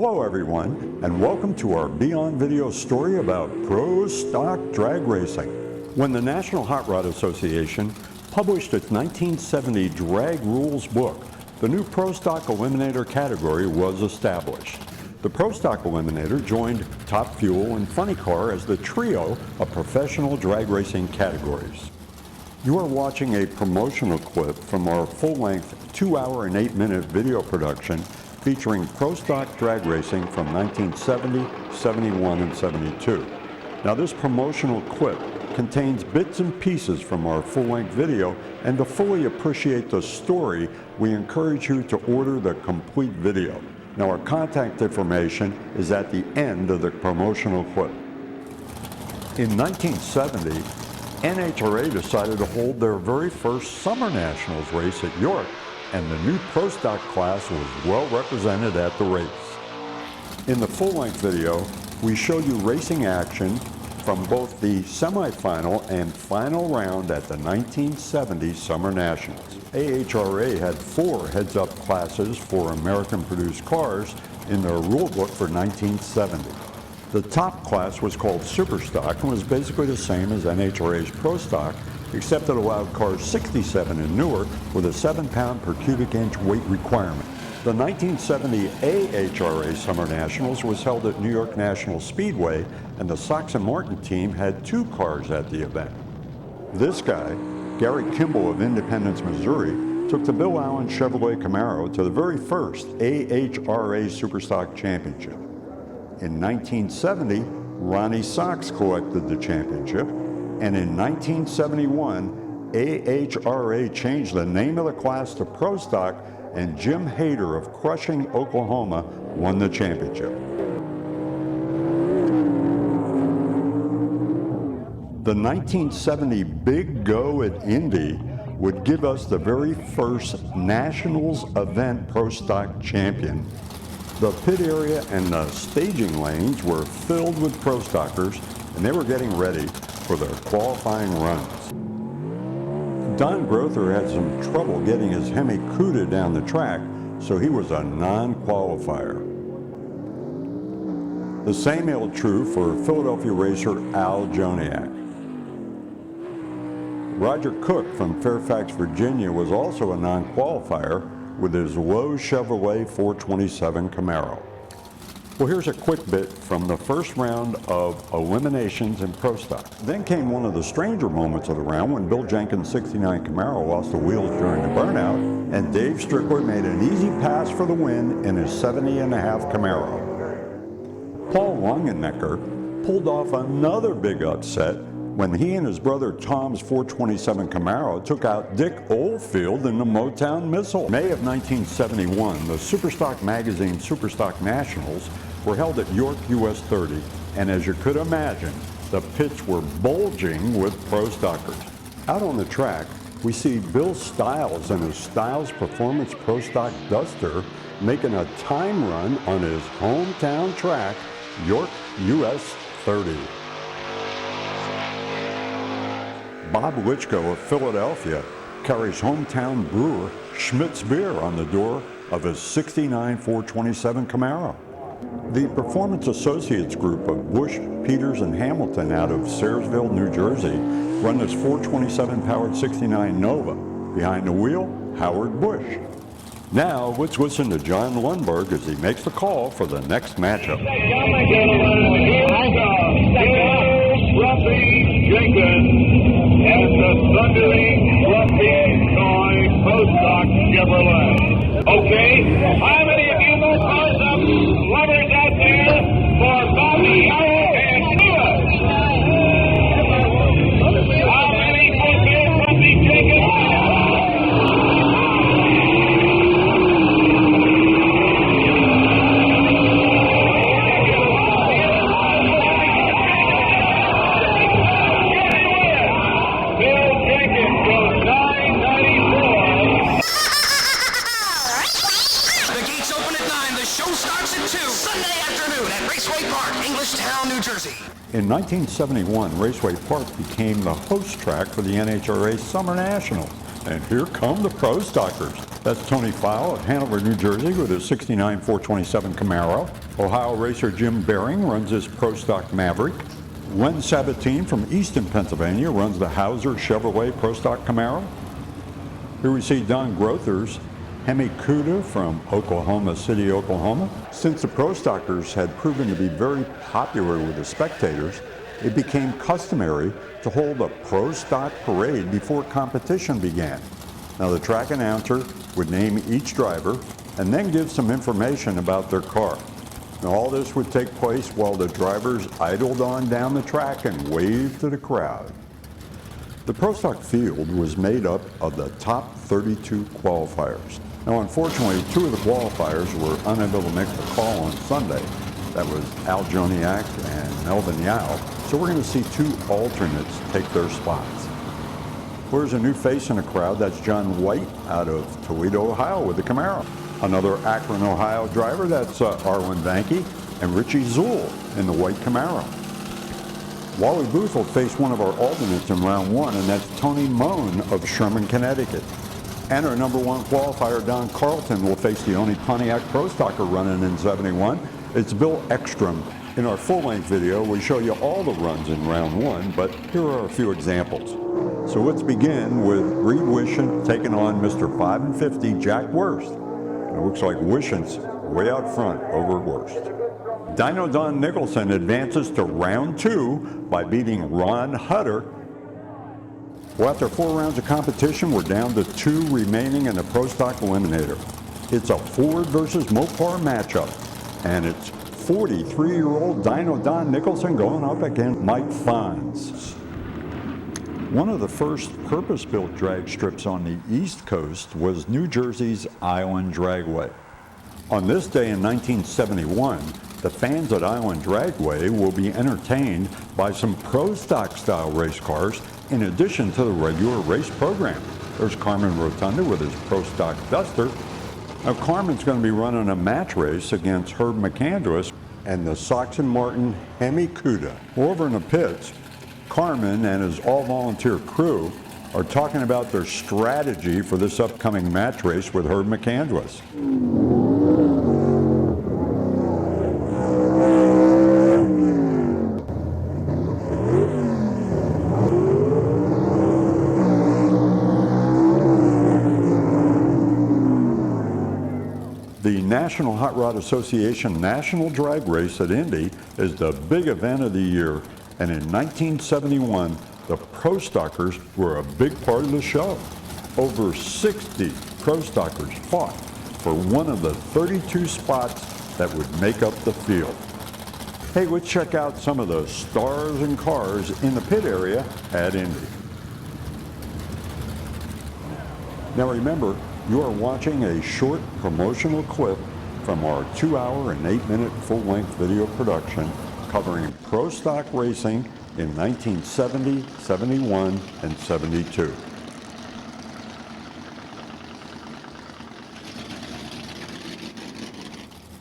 Hello everyone, and welcome to our Beyond Video story about pro stock drag racing. When the National Hot Rod Association published its 1970 Drag Rules book, the new Pro Stock Eliminator category was established. The Pro Stock Eliminator joined Top Fuel and Funny Car as the trio of professional drag racing categories. You are watching a promotional clip from our full-length 2-hour and 8-minute video production featuring pro stock drag racing from 1970, 71, and 72. Now this promotional clip contains bits and pieces from our full-length video, and to fully appreciate the story, we encourage you to order the complete video. Now our contact information is at the end of the promotional clip. In 1970, NHRA decided to hold their very first Summer Nationals race at York, and the new Pro Stock class was well represented at the race. In the full-length video, we show you racing action from both the semifinal and final round at the 1970 Summer Nationals. AHRA had 4 heads-up classes for American-produced cars in their rule book for 1970. The top class was called Super Stock and was basically the same as NHRA's Pro Stock, except it allowed cars 67 and newer with a 7-pound per cubic inch weight requirement. The 1970 AHRA Summer Nationals was held at New York National Speedway, and the Sox and Martin team had 2 cars at the event. This guy, Gary Kimball of Independence, Missouri, took the Bill Allen Chevrolet Camaro to the very first AHRA Superstock Championship. In 1970, Ronnie Sox collected the championship, and in 1971, AHRA changed the name of the class to Pro Stock, and Jim Hayter of Crushing, Oklahoma, won the championship. The 1970 Big Go at Indy would give us the very first Nationals event Pro Stock champion. The pit area and the staging lanes were filled with Pro Stockers, and they were getting ready for their qualifying runs. Don Grother had some trouble getting his Hemi Cuda down the track, so he was a non-qualifier. The same held true for Philadelphia racer Al Joniak. Roger Cook from Fairfax, Virginia was also a non-qualifier with his Lowe's Chevrolet 427 Camaro. Well, here's a quick bit from the first round of eliminations in Pro Stock. Then came one of the stranger moments of the round when Bill Jenkins' 69 Camaro lost the wheels during the burnout, and Dave Strickler made an easy pass for the win in his 70.5 Camaro. Paul Longenecker pulled off another big upset when he and his brother Tom's 427 Camaro took out Dick Oldfield in the Motown Missile. May of 1971, the Superstock Magazine Superstock Nationals were held at York US 30, and as you could imagine, the pits were bulging with Pro Stockers. Out on the track, we see Bill Stiles in his Stiles Performance Pro Stock Duster making a time run on his hometown track, York US 30. Bob Lichko of Philadelphia carries hometown brewer Schmidt's Beer on the door of his 69 427 Camaro. The Performance Associates group of Bush, Peters, and Hamilton out of Sayersville, New Jersey run this 427 powered 69 Nova. Behind the wheel, Howard Bush. Now let's listen to John Lundberg as he makes the call for the next matchup. Ruffy Jenkins and the thundering Ruffy Toy Pro Stock Chevrolet. Okay, how many of you know cars up lovers out there for Bobby and Lewis? How many for Bill Ruffy Jenkins? In 1971, Raceway Park became the host track for the NHRA Summer Nationals, and here come the Pro Stockers. That's Tony File of Hanover, New Jersey with his 69 427 Camaro. Ohio racer Jim Bering runs his Pro Stock Maverick. Len Sabatine from Easton, Pennsylvania runs the Hauser Chevrolet Pro Stock Camaro. Here we see Don Grothers Hemi Cuda from Oklahoma City, Oklahoma. Since the Pro Stockers had proven to be very popular with the spectators, it became customary to hold a Pro Stock parade before competition began. Now the track announcer would name each driver and then give some information about their car. Now all this would take place while the drivers idled on down the track and waved to the crowd. The Pro Stock field was made up of the top 32 qualifiers. Now unfortunately, two of the qualifiers were unable to make the call on Sunday. That was Al Joniak and Melvin Yao. So we're going to see two alternates take their spots. Here's a new face in the crowd. That's John White out of Toledo, Ohio with the Camaro. Another Akron, Ohio driver. That's Arlen Vanke and Richie Zool in the white Camaro. Wally Booth will face one of our alternates in round one, and that's Tony Moan of Sherman, Connecticut. And our number one qualifier, Don Carlton, will face the only Pontiac Pro Stocker running in 71. It's Bill Ekstrom. In our full-length video, we show you all the runs in round one, but here are a few examples. So let's begin with Reed Wishant taking on Mr. 5 and 50 Jack Worst. It looks like Wishant's way out front over Worst. Dino Don Nicholson advances to round two by beating Ron Hutter. Well, after 4 rounds of competition, we're down to 2 remaining in the Pro Stock Eliminator. It's a Ford versus Mopar matchup, and it's 43-year-old Dino Don Nicholson going up against Mike Fonz. One of the first purpose-built drag strips on the East Coast was New Jersey's Island Dragway. On this day in 1971, the fans at Island Dragway will be entertained by some Pro Stock style race cars in addition to the regular race program. There's Carmen Rotunda with his Pro Stock Duster. Now Carmen's going to be running a match race against Herb McAndress and the Sox and Martin Hemi Cuda. Over in the pits, Carmen and his all-volunteer crew are talking about their strategy for this upcoming match race with Herb McAndress. The National Hot Rod Association National Drag Race at Indy is the big event of the year, and in 1971, the Pro Stockers were a big part of the show. Over 60 Pro Stockers fought for one of the 32 spots that would make up the field. Hey, let's check out some of the stars and cars in the pit area at Indy. Now remember, you are watching a short promotional clip from our 2-hour and 8-minute full-length video production covering Pro Stock racing in 1970, 71, and 72.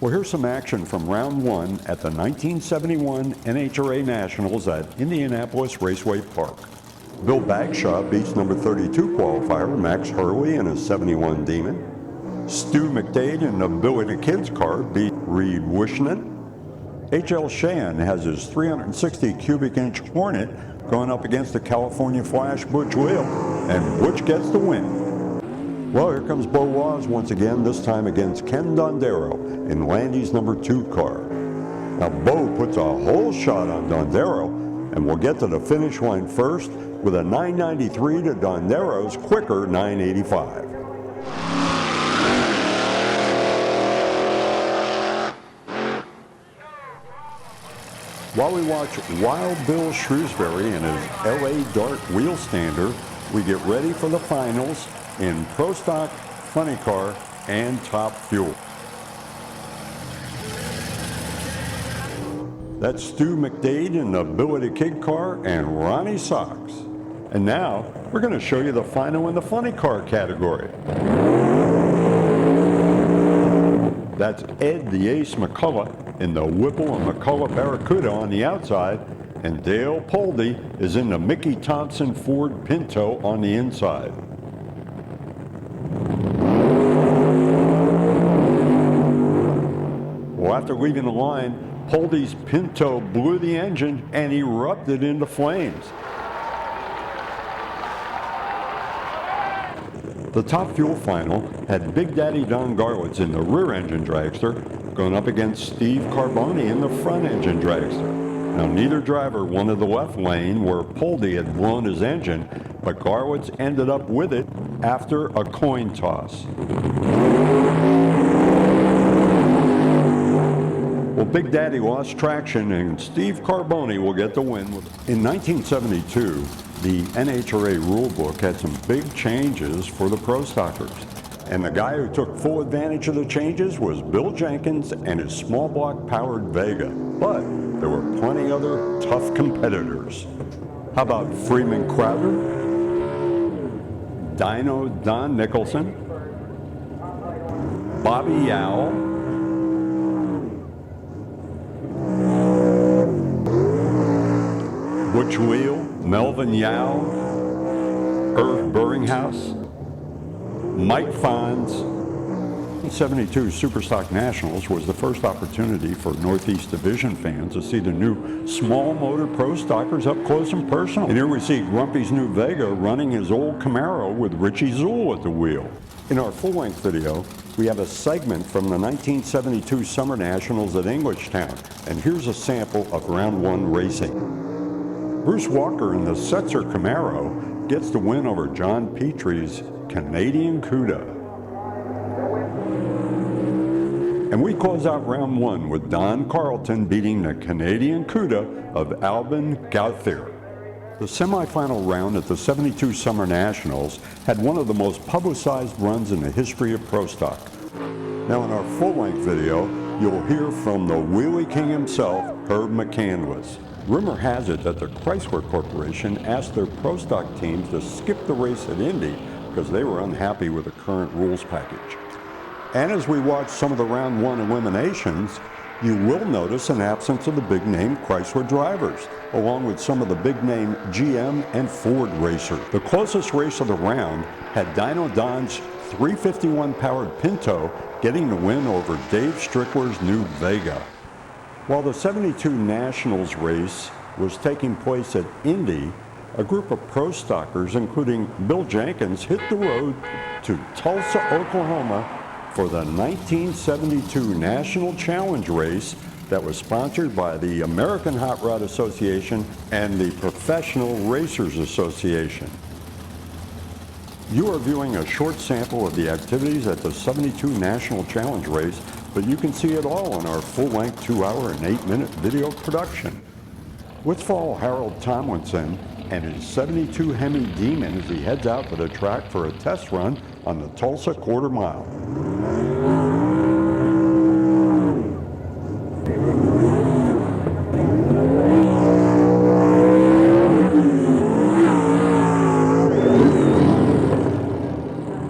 Well, here's some action from round one at the 1971 NHRA Nationals at Indianapolis Raceway Park. Bill Bagshaw beats number 32 qualifier Max Hurley in a 71 Demon. Stu McDade in the Billy the Kid's car beat Reed Wishant. H.L. Shan has his 360 cubic inch Hornet going up against the California Flash Butch Wheel, and Butch gets the win. Well, here comes Bo Laws once again, this time against Ken Dondero in Landy's number 2 car. Now Bo puts a whole shot on Dondero, and we'll get to the finish line first with a 993 to Dondero's quicker 985. While we watch Wild Bill Shrewsbury and his LA Dart wheel stander, we get ready for the finals in Pro Stock, Funny Car, and Top Fuel. That's Stu McDade in the Billy the Kid car and Ronnie Sox. And now, we're going to show you the final in the Funny Car category. That's Ed the Ace McCullough in the Whipple and McCullough Barracuda on the outside, and Dale Poldy is in the Mickey Thompson Ford Pinto on the inside. after leaving the line, Poldy's Pinto blew the engine and erupted into flames. The Top Fuel final had Big Daddy Don Garlitz in the rear-engine dragster going up against Steve Carboni in the front-engine dragster. Now, neither driver wanted the left lane where Poldy had blown his engine, but Garlitz ended up with it after a coin toss. Well, Big Daddy lost traction, and Steve Carboni will get the win. In 1972, the NHRA rulebook had some big changes for the Pro Stockers. And the guy who took full advantage of the changes was Bill Jenkins and his small block powered Vega. But there were plenty other tough competitors. How about Freeman Crowder, Dino Don Nicholson, Bobby Yowell, Butch Wheel, Melvin Yao, Irv Burringhouse, Mike Fonz. 1972 Superstock Nationals was the first opportunity for Northeast Division fans to see the new small motor Pro Stockers up close and personal. And here we see Grumpy's new Vega running his old Camaro with Richie Zool at the wheel. In our full-length video, we have a segment from the 1972 Summer Nationals at Englishtown, and here's a sample of Round 1 racing. Bruce Walker in the Setzer Camaro gets the win over John Petrie's Canadian Cuda. And we close out Round 1 with Don Carlton beating the Canadian Cuda of Albin Gauthier. The semifinal round at the 72 Summer Nationals had one of the most publicized runs in the history of Pro Stock. Now in our full-length video, you'll hear from the Wheelie King himself, Herb McCandless. Rumor has it that the Chrysler Corporation asked their Pro Stock teams to skip the race at Indy because they were unhappy with the current rules package. And as we watch some of the Round 1 eliminations, you will notice an absence of the big-name Chrysler drivers, along with some of the big-name GM and Ford racers. The closest race of the round had Dino Don's 351-powered Pinto getting the win over Dave Strickler's new Vega. While the 72 Nationals race was taking place at Indy, a group of Pro Stockers, including Bill Jenkins, hit the road to Tulsa, Oklahoma for the 1972 National Challenge race that was sponsored by the American Hot Rod Association and the Professional Racers Association. You are viewing a short sample of the activities at the 72 National Challenge race, but you can see it all in our full-length 2-hour and 8-minute video production. Let's follow Harold Tomlinson and his 72 Hemi Demon as he heads out to the track for a test run on the Tulsa Quarter Mile.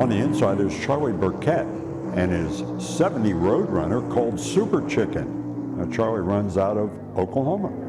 On the inside is Charlie Burkett and his 70 Roadrunner called Super Chicken. Now Charlie runs out of Oklahoma.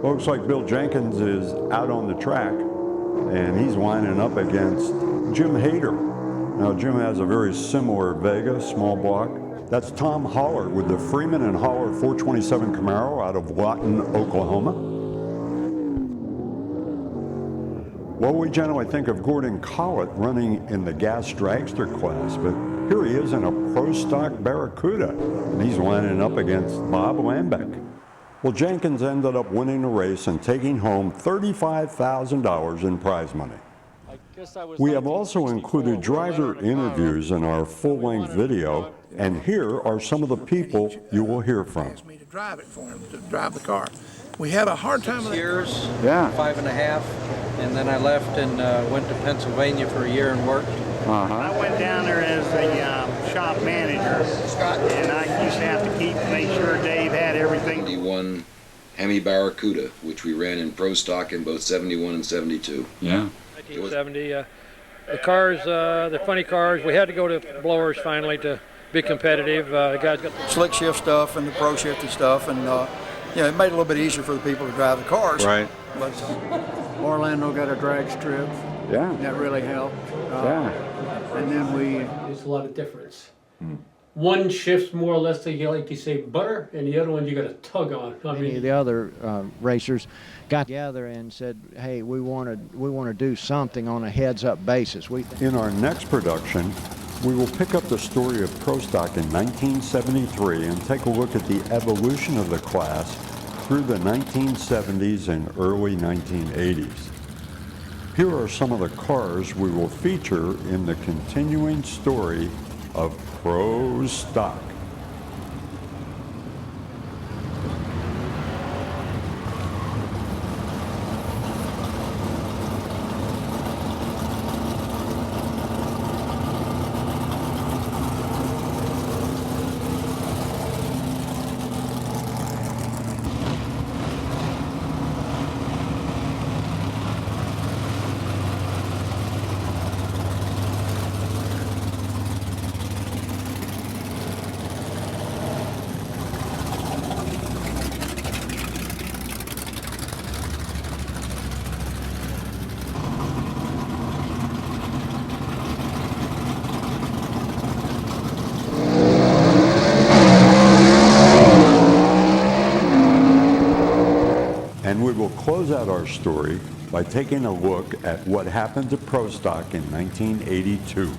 Looks like Bill Jenkins is out on the track and he's lining up against Jim Hayter. Now Jim has a very similar Vega, small block. That's Tom Holler with the Freeman and Holler 427 Camaro out of Lawton, Oklahoma. Well, we generally think of Gordon Collett running in the gas dragster class, but here he is in a Pro Stock Barracuda, and he's lining up against Bob Lambeck. Well, Jenkins ended up winning the race and taking home $35,000 in prize money. We have also included driver interviews in our full-length video, and here are some of the people you will hear from. Me to drive it for him, to drive the car. We had a hard time with years, Yeah. 5.5, and then I left and went to Pennsylvania for a year and worked. I went down there as a shop manager, and I used to have to make sure Dave had everything. 71 Hemi Barracuda, which we ran in Pro Stock in both 71 and 72. Yeah. 1970. The cars, the funny cars, we had to go to blowers finally to be competitive. The guys got the slick shift stuff and the pro shifted stuff, and you know, it made it a little bit easier for the people to drive the cars. Right. But Orlando got a drag strip. Yeah. That really helped. Yeah. And then There's a lot of difference. one shifts more or less, like you say, butter, and the other one you got to tug on. I Many of the other racers got together and said, hey, we want to do something on a heads-up basis. In our next production, we will pick up the story of Pro Stock in 1973 and take a look at the evolution of the class through the 1970s and early 1980s. Here are some of the cars we will feature in the continuing story of Pro Stock. And we will close out our story by taking a look at what happened to Pro Stock in 1982.